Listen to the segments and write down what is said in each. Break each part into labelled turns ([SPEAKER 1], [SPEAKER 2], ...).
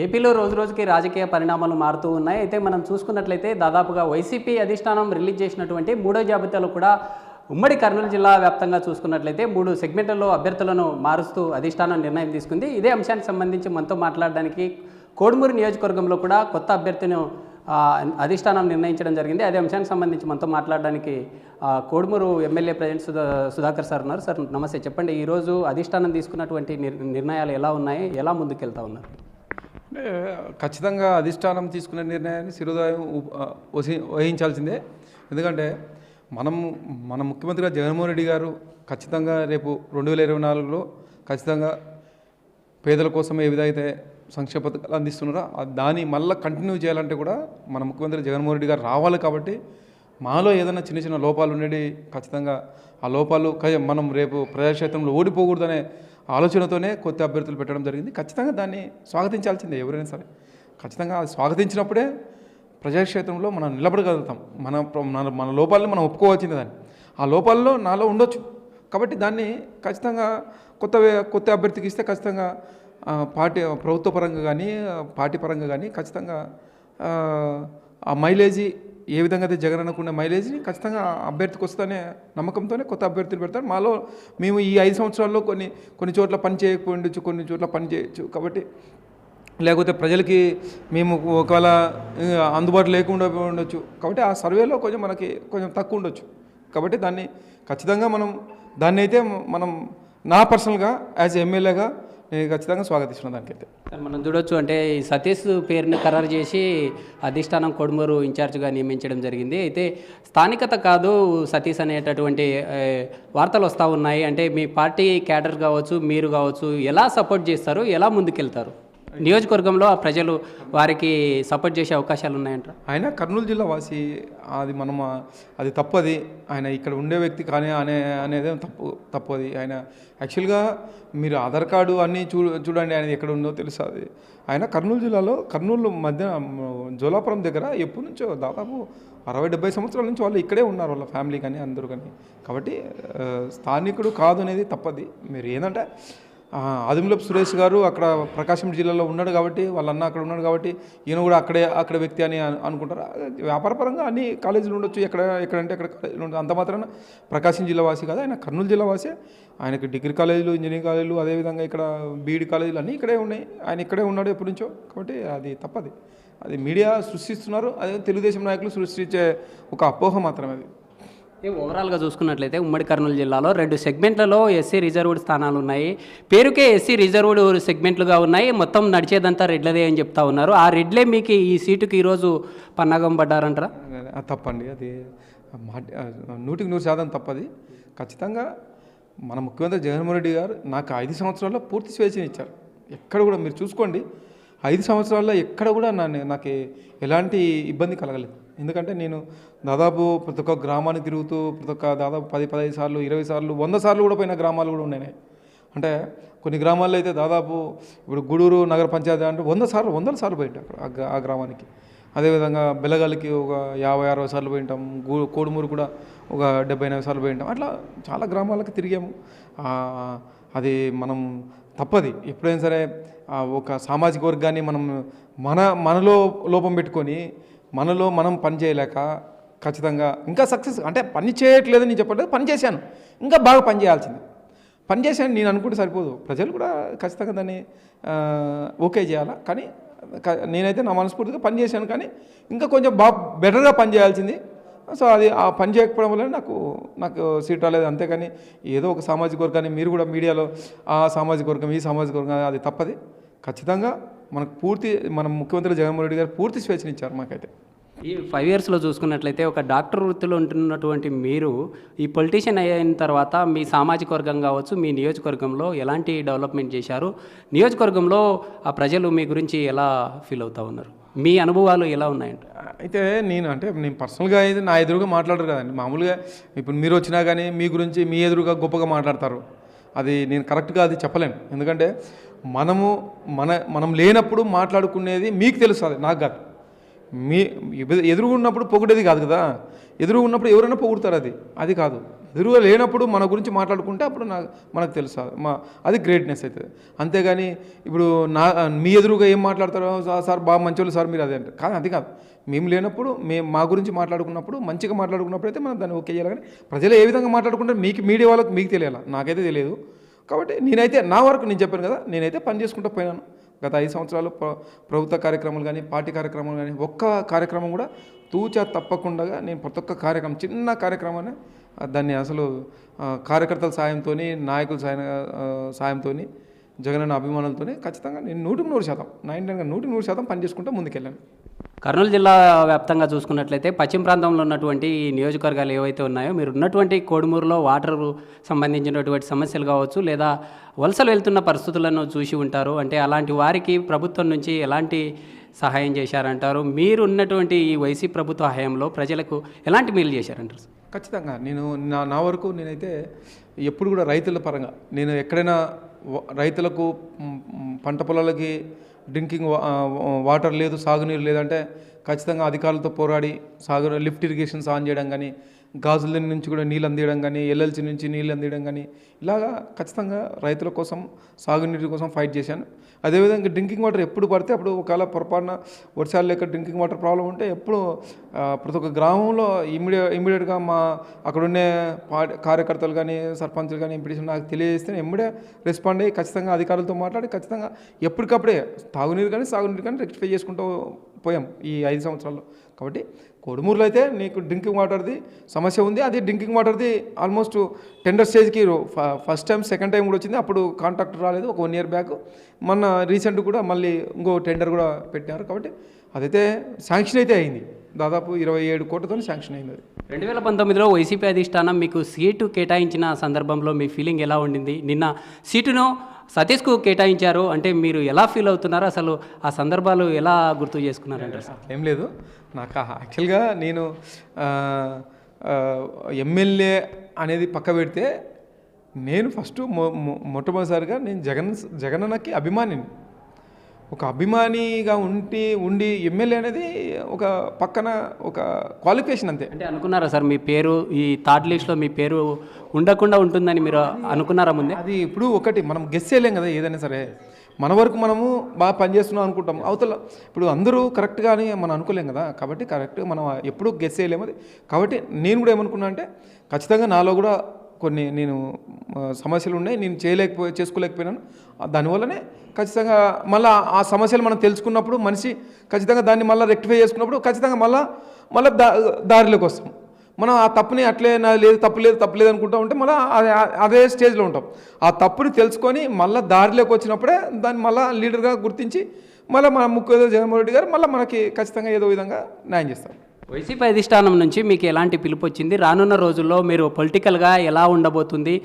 [SPEAKER 1] ఏపీలో రోజు రోజుకి రాజకీయ పరిణామాలు మారుతూ ఉన్నాయి. అయితే మనం చూసుకున్నట్లయితే దాదాపుగా వైసీపీ అధిష్టానం రిలీజ్ చేసినటువంటి మూడో జాబితాలో కూడా ఉమ్మడి కర్నూలు జిల్లా వ్యాప్తంగా చూసుకున్నట్లయితే 3 సెగ్మెంట్లలో అభ్యర్థులను మారుస్తూ అధిష్టానం నిర్ణయం తీసుకుంది. ఇదే అంశానికి సంబంధించి మనతో మాట్లాడడానికి కోడుమూరు నియోజకవర్గంలో కూడా కొత్త అభ్యర్థిని అధిష్టానం నిర్ణయించడం జరిగింది. అదే అంశానికి సంబంధించి మనతో మాట్లాడడానికి Kodumuru MLA president Sudhakar sir ఉన్నారు. సార్ నమస్తే. చెప్పండి, ఈరోజు అధిష్టానం తీసుకున్నటువంటి నిర్ణయాలు ఎలా ఉన్నాయి, ఎలా ముందుకెళ్తా ఉన్నారు?
[SPEAKER 2] ఖచ్చితంగా అధిష్టానం తీసుకునే నిర్ణయాన్ని శిరోధాయం వహించాల్సిందే. ఎందుకంటే మన ముఖ్యమంత్రిగా జగన్మోహన్ రెడ్డి గారు ఖచ్చితంగా రేపు 2024లో ఖచ్చితంగా పేదల కోసం ఏ విధంగా సంక్షేమ పథకాలు అందిస్తున్నారో దాన్ని మళ్ళీ కంటిన్యూ చేయాలంటే కూడా మన ముఖ్యమంత్రి జగన్మోహన్ రెడ్డి గారు రావాలి. కాబట్టి మాలో ఏదైనా చిన్న చిన్న లోపాలు ఉండేవి, ఖచ్చితంగా ఆ లోపాలు మనం రేపు ప్రజాక్షేత్రంలో ఓడిపోకూడదనే ఆలోచనతోనే కొత్త అభ్యర్థులు పెట్టడం జరిగింది. ఖచ్చితంగా దాన్ని స్వాగతించాల్సిందే ఎవరైనా సరే. ఖచ్చితంగా అది స్వాగతించినప్పుడే ప్రజాక్షేత్రంలో మనం నిలబడగలుగుతాం. మన లోపాలని మనం ఒప్పుకోవాల్సిందే. దాన్ని ఆ లోపాల్లో నాలో ఉండొచ్చు కాబట్టి దాన్ని ఖచ్చితంగా కొత్త అభ్యర్థికి ఇస్తే ఖచ్చితంగా ప్రభుత్వ పరంగా కానీ పార్టీ పరంగా కానీ ఖచ్చితంగా ఆ మైలేజీ ఏ విధంగా అయితే జగన్ అనుకున్న మైలేజ్ని ఖచ్చితంగా అభ్యర్థికి వస్తేనే నమ్మకంతోనే కొత్త అభ్యర్థులు పెడతారు. మాలో మేము ఈ 5 సంవత్సరాల్లో కొన్ని చోట్ల పని చేయకపోయిండొచ్చు, కొన్ని చోట్ల పని చేయొచ్చు. కాబట్టి లేకపోతే ప్రజలకి మేము ఒకవేళ అందుబాటులో లేకుండా ఉండొచ్చు. కాబట్టి ఆ సర్వేలో మనకి కొంచెం తక్కువ ఉండొచ్చు. కాబట్టి దాన్ని ఖచ్చితంగా దాన్ని అయితే నా పర్సనల్గా యాజ్ ఎమ్మెల్యేగా నేను ఖచ్చితంగా స్వాగతిస్తున్నాను. దానికైతే
[SPEAKER 1] మనం చూడొచ్చు, అంటే ఈ సతీష్ పేరుని ఖరారు చేసి అధిష్టానం కోడుమూరు ఇన్ఛార్జ్గా నియమించడం జరిగింది. అయితే స్థానికత కాదు సతీష్ అనేటటువంటి వార్తలు వస్తూ ఉన్నాయి. అంటే మీ పార్టీ క్యాడర్ కావచ్చు, మీరు కావచ్చు, ఎలా సపోర్ట్ చేస్తారు, ఎలా ముందుకెళ్తారు? నియోజకవర్గంలో ఆ ప్రజలు వారికి సపోర్ట్ చేసే అవకాశాలు ఉన్నాయంట.
[SPEAKER 2] ఆయన కర్నూలు జిల్లా వాసి, అది తప్పది. ఆయన ఇక్కడ ఉండే వ్యక్తి కానీ అనేది తప్పది. ఆయన యాక్చువల్గా మీరు ఆధార్ కార్డు అన్నీ చూడండి, ఆయన ఎక్కడ ఉందో తెలుసు. అది ఆయన కర్నూలు జిల్లాలో కర్నూలు మధ్య జోలాపురం దగ్గర ఎప్పటి నుంచో దాదాపు 60-70 సంవత్సరాల నుంచి వాళ్ళు ఇక్కడే ఉన్నారు, వాళ్ళ ఫ్యామిలీ కానీ అందరూ కానీ. కాబట్టి స్థానికుడు కాదు అనేది తప్పది. మీరు ఏంటంటే ఆదిమూలపు సురేష్ గారు అక్కడ ప్రకాశం జిల్లాలో ఉన్నాడు కాబట్టి, వాళ్ళ అన్న అక్కడ ఉన్నాడు కాబట్టి ఈయన కూడా అక్కడ వ్యక్తి అని అనుకుంటారు. వ్యాపారపరంగా అన్ని కాలేజీలు ఉండొచ్చు, ఎక్కడంటే అక్కడ కాలేజీలు ఉండొచ్చు. అంత మాత్రాన ప్రకాశం జిల్లా వాసి కాదు, ఆయన కర్నూలు జిల్లా వాసే. ఆయనకి డిగ్రీ కాలేజీలు, ఇంజనీరింగ్ కాలేజీలు, అదేవిధంగా ఇక్కడ బీఈడి కాలేజీలు అన్నీ ఇక్కడే ఉన్నాయి. ఆయన ఇక్కడే ఉన్నాడు ఎప్పటి నుంచో. కాబట్టి అది తప్పది. అది మీడియా సృష్టిస్తున్నారు, అదే తెలుగుదేశం నాయకులు సృష్టించే ఒక అపోహ మాత్రమే అది.
[SPEAKER 1] ఓవరాల్గా చూసుకున్నట్లయితే ఉమ్మడి కర్నూలు జిల్లాలో 2 సెగ్మెంట్లలో ఎస్సీ రిజర్వ్డ్ స్థానాలు ఉన్నాయి. పేరుకే ఎస్సీ రిజర్వ్డ్ సెగ్మెంట్లుగా ఉన్నాయి. మొత్తం నడిచేదంతా రెడ్లదే అని చెప్తా ఉన్నారు. ఆ రెడ్లే మీకు ఈ సీటుకి ఈరోజు పన్నాగం పడ్డారంటారా?
[SPEAKER 2] తప్పండి. అది 100% తప్పది. ఖచ్చితంగా మన ముఖ్యమంత్రి జగన్మోహన్ రెడ్డి గారు నాకు 5 సంవత్సరాల్లో పూర్తి స్వేచ్ఛనిచ్చారు. ఎక్కడ కూడా మీరు చూసుకోండి, 5 సంవత్సరాల్లో ఎక్కడ కూడా నాకు ఎలాంటి ఇబ్బంది కలగలేదు. ఎందుకంటే నేను దాదాపు ప్రతి ఒక్క గ్రామానికి తిరుగుతూ దాదాపు 10-15 సార్లు, 20 సార్లు, 100 సార్లు కూడా పోయిన గ్రామాలు కూడా ఉన్నాయి. అంటే కొన్ని గ్రామాల్లో అయితే దాదాపు ఇప్పుడు గూడూరు నగర పంచాయతీ అంటే 100 సార్లు పోయింటాం ఆ గ్రామానికి. అదేవిధంగా బెల్లగాలికి ఒక 50-60 సార్లు పోయింటాం. కోడుమూరు కూడా ఒక 70-80 సార్లు పోయింటాం. అట్లా చాలా గ్రామాలకు తిరిగాము. అది తప్పది. ఎప్పుడైనా సరే ఒక సామాజిక వర్గాన్ని మనలో లోపం పెట్టుకొని మనం పని చేయలేక ఖచ్చితంగా ఇంకా సక్సెస్ అంటే పని చేయట్లేదని నేను చెప్పట్లేదు, పని చేశాను, ఇంకా బాగా పని చేయాల్సింది. పని చేశాను నేను అనుకుంటే సరిపోదు, ప్రజలు కూడా ఖచ్చితంగా దాన్ని ఓకే చేయాలా. కానీ నేనైతే నా మనస్ఫూర్తిగా పని చేశాను, కానీ ఇంకా కొంచెం బెటర్గా పని చేయాల్సింది. సో అది ఆ పని చేయకపోవడం వల్ల నాకు సీట్ రాలేదు. అంతేకాని ఏదో ఒక సామాజిక వర్గాన్ని మీరు కూడా మీడియాలో ఆ సామాజిక వర్గం, ఈ సామాజిక వర్గం, అది తప్పది. ఖచ్చితంగా మన ముఖ్యమంత్రి జగన్మోహన్ రెడ్డి గారు పూర్తి స్వేచ్ఛనిచ్చారు మాకైతే.
[SPEAKER 1] ఈ 5 ఇయర్స్లో చూసుకున్నట్లయితే ఒక డాక్టర్ వృత్తిలో ఉంటున్నటువంటి మీరు ఈ పొలిటీషియన్ అయిన తర్వాత మీ సామాజిక వర్గం కావచ్చు, మీ నియోజకవర్గంలో ఎలాంటి డెవలప్మెంట్ చేశారు? నియోజకవర్గంలో ఆ ప్రజలు మీ గురించి ఎలా ఫీల్ అవుతూ ఉన్నారు? మీ అనుభవాలు ఎలా ఉన్నాయంట?
[SPEAKER 2] అయితే నేను పర్సనల్గా అయితే నా ఎదురుగా మాట్లాడరు కదండి. మామూలుగా ఇప్పుడు మీరు వచ్చినా కానీ మీ గురించి మీ ఎదురుగా గొప్పగా మాట్లాడతారు. అది నేను కరెక్ట్గా అది చెప్పలేను. ఎందుకంటే మనం లేనప్పుడు మాట్లాడుకునేది మీకు తెలుస్తుంది, నాకు కాదు. మీ ఎదురుగా ఉన్నప్పుడు పొగిడేది కాదు కదా, ఎదురుగా ఉన్నప్పుడు ఎవరైనా పొగుడతారు, అది కాదు. ఎదురుగా లేనప్పుడు మన గురించి మాట్లాడుకుంటే అప్పుడు మనకు తెలుసు అది గ్రేట్నెస్ అవుతుంది. అంతేగాని ఇప్పుడు మీ ఎదురుగా ఏం మాట్లాడతారో, సార్ బాగా మంచోళ్ళు సార్ మీరు అదే అంటారు, అది కాదు. మేము లేనప్పుడు మా గురించి మాట్లాడుకున్నప్పుడు మంచిగా మాట్లాడుకున్నప్పుడు అయితే మనం దాన్ని ఓకే చేయాలి. కానీ ప్రజలు ఏ విధంగా మాట్లాడుకుంటారు మీడియా వాళ్ళకి మీకు తెలియాలి, నాకైతే తెలియదు. కాబట్టి నేనైతే నా వరకు నేను చెప్పాను కదా, నేనైతే పని చేసుకుంటూ పోయినాను. గత 5 సంవత్సరాలు ప్రభుత్వ కార్యక్రమాలు కానీ పార్టీ కార్యక్రమాలు కానీ ఒక్క కార్యక్రమం కూడా తూచా తప్పకుండా నేను ప్రతి ఒక్క కార్యక్రమం చిన్న కార్యక్రమాన్ని దాన్ని అసలు కార్యకర్తల సాయంతో, నాయకుల సాయంతో, జగనన్న అభిమానులతో ఖచ్చితంగా నేను 100% 100% పని చేసుకుంటూ ముందుకెళ్ళాను.
[SPEAKER 1] కర్నూలు జిల్లా వ్యాప్తంగా చూసుకున్నట్లయితే పశ్చిమ ప్రాంతంలో ఉన్నటువంటి ఈ నియోజకవర్గాలు ఏవైతే ఉన్నాయో, మీరు ఉన్నటువంటి కోడుమూరులో వాటర్ సంబంధించినటువంటి సమస్యలు కావచ్చు, లేదా వలసలు వెళ్తున్న పరిస్థితులను చూసి ఉంటారు. అంటే అలాంటి వారికి ప్రభుత్వం నుంచి ఎలాంటి సహాయం చేశారంటారు? మీరు ఉన్నటువంటి ఈ వైసీపీ ప్రభుత్వ హయాంలో ప్రజలకు ఎలాంటి మేలు చేశారంటారు?
[SPEAKER 2] ఖచ్చితంగా నేను నా వరకు నేనైతే ఎప్పుడు కూడా రైతుల పరంగా నేను ఎక్కడైనా రైతులకు పంట పొలాలకి డ్రింకింగ్ వాటర్ లేదు, సాగునీరు లేదంటే ఖచ్చితంగా అధికారులతో పోరాడి లిఫ్ట్ ఇరిగేషన్స్ ఆన్ చేయడం కానీ, గాజుల నుంచి కూడా నీళ్ళు అందియడం కానీ, ఎల్ఎల్సి నుంచి నీళ్ళు అందియడం కానీ, ఇలాగా ఖచ్చితంంగా రైతుల కోసం సాగునీటి కోసం ఫైట్ చేశాను. అదేవిధంగా డ్రింకింగ్ వాటర్ ఎప్పుడు పడితే అప్పుడు ఒకవేళ పొరపాటున వర్షాలు లేక డ్రింకింగ్ వాటర్ ప్రాబ్లం ఉంటే ఎప్పుడు ప్రతి ఒక్క గ్రామంలో ఇమ్మీడియట్గా అక్కడున్నే కార్యకర్తలు కానీ సర్పంచులు కానీ ఎంపీటీసీలు నాకు తెలియజేస్తే ఎమ్మడే రెస్పాండ్ అయ్యి ఖచ్చితంగా అధికారులతో మాట్లాడి ఖచ్చితంగా ఎప్పటికప్పుడే తాగునీరు కానీ సాగునీరు కానీ రెక్టిఫై చేసుకుంటూ పోయాం ఈ 5 సంవత్సరాల్లో. కాబట్టి కోడుమూరులో అయితే నీకు డ్రింకింగ్ వాటర్ది సమస్య ఉంది. అది డ్రింకింగ్ వాటర్ది ఆల్మోస్ట్ టెండర్ స్టేజ్కి ఫస్ట్ టైం సెకండ్ టైం కూడా వచ్చింది. అప్పుడు కాంట్రాక్టర్ రాలేదు, ఒక 1 year బ్యాక్. మొన్న రీసెంట్ కూడా మళ్ళీ ఇంకో టెండర్ కూడా పెట్టారు. కాబట్టి అదైతే శాంక్షన్ అయితే అయింది, దాదాపు 27 కోట్లతో శాంక్షన్ అయింది.
[SPEAKER 1] 2019లో వైసీపీ అధిష్టానం మీకు సీటు కేటాయించిన సందర్భంలో మీ ఫీలింగ్ ఎలా ఉండింది? నిన్న సీటును సతీష్కు కేటాయించారు అంటే మీరు ఎలా ఫీల్ అవుతున్నారు? అసలు ఆ సందర్భాలు ఎలా గుర్తు చేసుకున్నారంటే?
[SPEAKER 2] ఏం లేదు, నాకు యాక్చువల్గా నేను ఎమ్మెల్యే అనేది పక్క పెడితే నేను ఫస్ట్ మొట్టమొదటిసారిగా నేను జగనన్నకి అభిమానిని. ఒక అభిమానిగా ఉండి ఎమ్మెల్యే అనేది ఒక పక్కన ఒక క్వాలిఫికేషన్ అంతే.
[SPEAKER 1] అంటే అనుకున్నారా సార్ మీ పేరు ఈ థర్డ్ లిస్ట్లో మీ పేరు ఉండకుండా ఉంటుందని మీరు అనుకున్నారా ముందే?
[SPEAKER 2] అది ఇప్పుడు ఒకటి మనం గెస్ చేయలేం కదా, ఏదైనా సరే మన వరకు మనము బాగా పనిచేస్తున్నాం అనుకుంటాం, అవతల ఇప్పుడు అందరూ కరెక్ట్గా అని మనం అనుకోలేం కదా. కాబట్టి కరెక్ట్గా మనం ఎప్పుడూ గెస్ చేయలేము. అది కాబట్టి నేను కూడా ఏమనుకున్నా అంటే ఖచ్చితంగా నాలో కూడా కొన్ని సమస్యలు ఉన్నాయి, నేను చేసుకోలేకపోయినాను. దానివల్లనే ఖచ్చితంగా మళ్ళీ ఆ సమస్యలు మనం తెలుసుకున్నప్పుడు మనిషి ఖచ్చితంగా దాన్ని మళ్ళీ రెక్టిఫై చేసుకున్నప్పుడు ఖచ్చితంగా మళ్ళీ దారిలోకి వస్తాం. మనం ఆ తప్పుని అట్లే తప్పు లేదు అనుకుంటా ఉంటే మళ్ళీ అదే స్టేజ్లో ఉంటాం. ఆ తప్పుని తెలుసుకొని మళ్ళీ దారిలోకి వచ్చినప్పుడే దాన్ని మళ్ళీ లీడర్గా గుర్తించి మళ్ళీ మన ముఖ్యమంత్రి జగన్మోహన్ రెడ్డి గారు మళ్ళీ మనకి ఖచ్చితంగా ఏదో విధంగా న్యాయం చేస్తారు.
[SPEAKER 1] వైసీపీ అధిష్టానం నుంచి మీకు ఎలాంటి పిలుపు వచ్చింది? రానున్న రోజుల్లో మీరు పొలిటికల్గా ఎలా ఉండబోతుంది,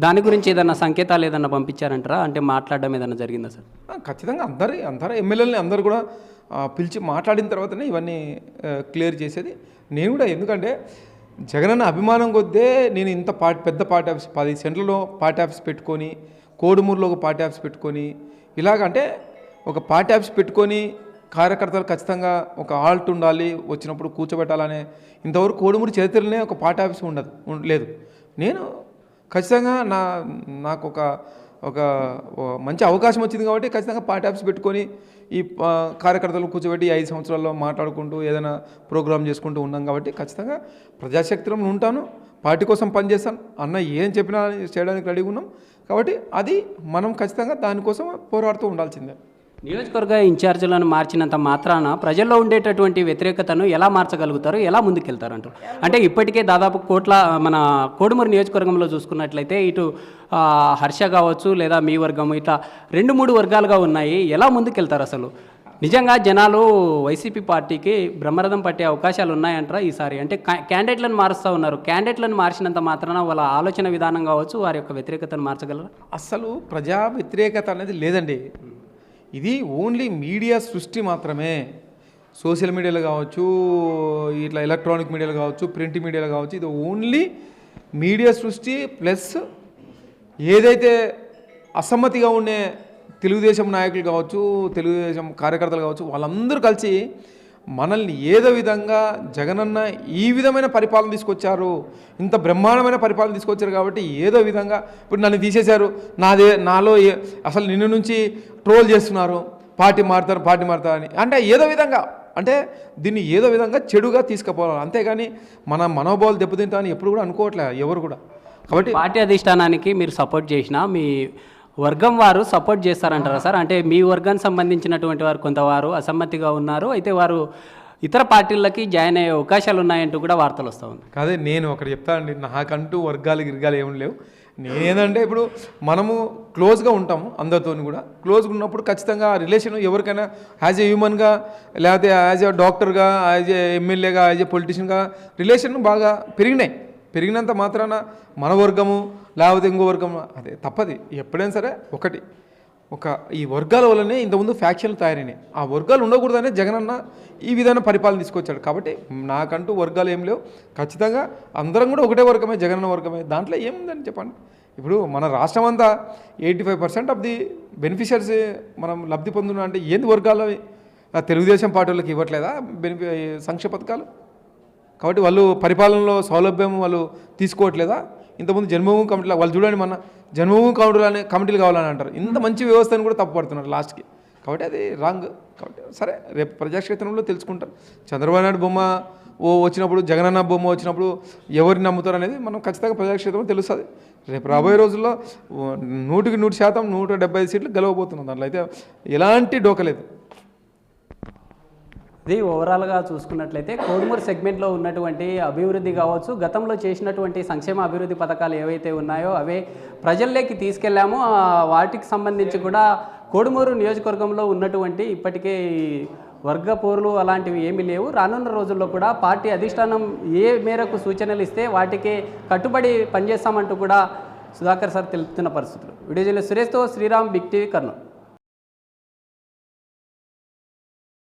[SPEAKER 1] దాని గురించి ఏదైనా సంకేతాలు ఏదైనా పంపించారంటారా? అంటే మాట్లాడడం ఏదైనా జరిగిందా సార్?
[SPEAKER 2] ఖచ్చితంగా అందరూ ఎమ్మెల్యేలని అందరూ కూడా పిలిచి మాట్లాడిన తర్వాతనే ఇవన్నీ క్లియర్ చేసేది. నేను కూడా ఎందుకంటే జగనన్న అభిమానం కొద్దే నేను ఇంత పెద్ద పార్టీ ఆఫీస్ 10 సెంట్లలో పార్టీ ఆఫీస్ పెట్టుకొని, కోడుమూరులో ఒక పార్టీ ఆఫీస్ పెట్టుకొని, ఇలాగంటే ఒక పార్టీ ఆఫీస్ పెట్టుకొని కార్యకర్తలు ఖచ్చితంగా ఒక హాల్ట్ ఉండాలి, వచ్చినప్పుడు కూర్చోబెట్టాలనే ఇంతవరకు కోడుమూరు చరిత్రలోనే ఒక పార్టీ ఆఫీస్ లేదు. నేను ఖచ్చితంగా నాకు ఒక మంచి అవకాశం వచ్చింది కాబట్టి ఖచ్చితంగా పార్టీ ఆఫీస్ పెట్టుకొని ఈ కార్యకర్తలు కూర్చోబెట్టి 5 సంవత్సరాల్లో మాట్లాడుకుంటూ ఏదైనా ప్రోగ్రామ్ చేసుకుంటూ ఉన్నాం. కాబట్టి ఖచ్చితంగా ప్రజాశక్తిలో ఉంటాను, పార్టీ కోసం పనిచేస్తాను, అన్న ఏం చెప్పినా చేయడానికి రెడీగా ఉన్నాం. కాబట్టి అది మనం ఖచ్చితంగా దానికోసం పోరాడుతూ ఉండాల్సిందే.
[SPEAKER 1] నియోజకవర్గ ఇన్ఛార్జీలను మార్చినంత మాత్రాన ప్రజల్లో ఉండేటటువంటి వ్యతిరేకతను ఎలా మార్చగలుగుతారు, ఎలా ముందుకెళ్తారు అంటారు? అంటే ఇప్పటికే దాదాపు మన కోడుమూరు నియోజకవర్గంలో చూసుకున్నట్లయితే ఇటు హర్ష కావచ్చు లేదా మీ వర్గము ఇట్లా 2-3 వర్గాలుగా ఉన్నాయి. ఎలా ముందుకెళ్తారు అసలు? నిజంగా జనాలు వైసీపీ పార్టీకి బ్రహ్మరథం పట్టే అవకాశాలు ఉన్నాయంటారా ఈసారి? అంటే క్యాండిడేట్లను మారుస్తూ ఉన్నారు. క్యాండిడేట్లను మార్చినంత మాత్రాన వాళ్ళ ఆలోచన విధానం కావచ్చు వారి యొక్క వ్యతిరేకతను మార్చగలరా?
[SPEAKER 2] అసలు ప్రజా వ్యతిరేకత అనేది లేదండి. ఇది ఓన్లీ మీడియా సృష్టి మాత్రమే. సోషల్ మీడియాలో కావచ్చు, ఇట్లా ఎలక్ట్రానిక్ మీడియాలో కావచ్చు, ప్రింట్ మీడియాలో కావచ్చు, ఇది ఓన్లీ మీడియా సృష్టి. ప్లస్ ఏదైతే అసమ్మతిగా ఉండే తెలుగుదేశం నాయకులు కావచ్చు, తెలుగుదేశం కార్యకర్తలు కావచ్చు, వాళ్ళందరూ కలిసి మనల్ని ఏదో విధంగా జగనన్న ఈ విధమైన పరిపాలన తీసుకొచ్చారు, ఇంత బ్రహ్మాండమైన పరిపాలన తీసుకొచ్చారు కాబట్టి ఏదో విధంగా ఇప్పుడు నన్ను తీసేశారు, నాలో అసలు నిన్ను నుంచి ట్రోల్ చేస్తున్నారు, పార్టీ మారుతారు అని, అంటే ఏదో విధంగా, అంటే దీన్ని ఏదో విధంగా చెడుగా తీసుకుపోవాలి, అంతేగాని మన మనోభావాలు దెబ్బతింటామని ఎప్పుడు కూడా అనుకోవట్లేదు ఎవరు కూడా. కాబట్టి
[SPEAKER 1] పార్టీ అధిష్టానానికి మీరు సపోర్ట్ చేసినా మీ వర్గం వారు సపోర్ట్ చేస్తారంటారా సార్? అంటే మీ వర్గానికి సంబంధించినటువంటి వారు కొంతవారు అసమ్మతిగా ఉన్నారు, అయితే వారు ఇతర పార్టీలకి జాయిన్ అయ్యే అవకాశాలు ఉన్నాయంటూ కూడా వార్తలు వస్తూ ఉంది.
[SPEAKER 2] కాదే, నేను ఒకటి చెప్తానండి, నాకంటూ వర్గాలు గిర్గాలు ఏమి లేవు. నేనేందంటే ఇప్పుడు మనము క్లోజ్గా ఉంటాము, అందరితో కూడా క్లోజ్గా ఉన్నప్పుడు ఖచ్చితంగా రిలేషన్ ఎవరికైనా యాజ్ ఏ హ్యూమన్గా, లేకపోతే యాజ్ ఏ డాక్టర్గా, యాజ్ ఏ ఎమ్మెల్యేగా, యాజ్ ఏ పొలిటీషియన్గా రిలేషన్ బాగా పెరిగినంత మాత్రాన మన వర్గము లేకపోతే ఇంకో వర్గం అదే తప్పది. ఎప్పుడైనా సరే ఈ వర్గాల వల్లనే ఇంతకుముందు ఫ్యాక్షన్లు తయారైనాయి. ఆ వర్గాలు ఉండకూడదనే జగనన్న ఈ విధానం పరిపాలన తీసుకొచ్చాడు. కాబట్టి నాకంటూ వర్గాలు ఏం లేవు, ఖచ్చితంగా అందరం కూడా ఒకటే వర్గమే, జగనన్న వర్గమే. దాంట్లో ఏముందని చెప్పండి. ఇప్పుడు మన రాష్ట్రం అంతా 85% ఆఫ్ ది బెనిఫిషియర్స్ మనం లబ్ధి పొందుతున్నాం అంటే ఏంది వర్గాలు? తెలుగుదేశం పార్టీ వాళ్ళకి ఇవ్వట్లేదా సంక్షేమ పథకాలు? కాబట్టి వాళ్ళు పరిపాలనలో సౌలభ్యం వాళ్ళు తీసుకోవట్లేదా? ఇంతకుముందు జన్మభూమి కమిటీలు వాళ్ళు చూడండి, మన జన్మభూమి కమిటీలు కావాలని అంటారు. ఇంత మంచి వ్యవస్థను కూడా తప్పుపడుతున్నారు లాస్ట్కి. కాబట్టి అది రాంగ్. కాబట్టి సరే, రేపు ప్రజాక్షేత్రంలో తెలుసుకుంటారు. చంద్రబాబు నాయుడు బొమ్మ వచ్చినప్పుడు, జగనన్న బొమ్మ వచ్చినప్పుడు ఎవరిని నమ్ముతారు అనేది మనం ఖచ్చితంగా ప్రజాక్షేత్రంలో తెలుస్తుంది. రేపు రాబోయే రోజుల్లో 100% 175 సీట్లు గెలవబోతున్నాం. దాంట్లో అయితే ఎలాంటి డోకలేదు.
[SPEAKER 1] ఇది ఓవరాల్గా చూసుకున్నట్లయితే కోడుమూరు సెగ్మెంట్లో ఉన్నటువంటి అభివృద్ధి కావచ్చు, గతంలో చేసినటువంటి సంక్షేమ అభివృద్ధి పథకాలు ఏవైతే ఉన్నాయో అవే ప్రజల్లోకి తీసుకెళ్లామో వాటికి సంబంధించి కూడా కోడుమూరు నియోజకవర్గంలో ఉన్నటువంటి ఇప్పటికే వర్గ పోరులు అలాంటివి ఏమీ లేవు. రానున్న రోజుల్లో కూడా పార్టీ అధిష్టానం ఏ మేరకు సూచనలు ఇస్తే వాటికి కట్టుబడి పనిచేస్తామంటూ కూడా సుధాకర్ సార్ తెలుపుతున్న పరిస్థితులు. వీడియో జర్నలిస్ట్ సురేష్తో శ్రీరామ్, బిగ్ టీవీ, కర్నూలు.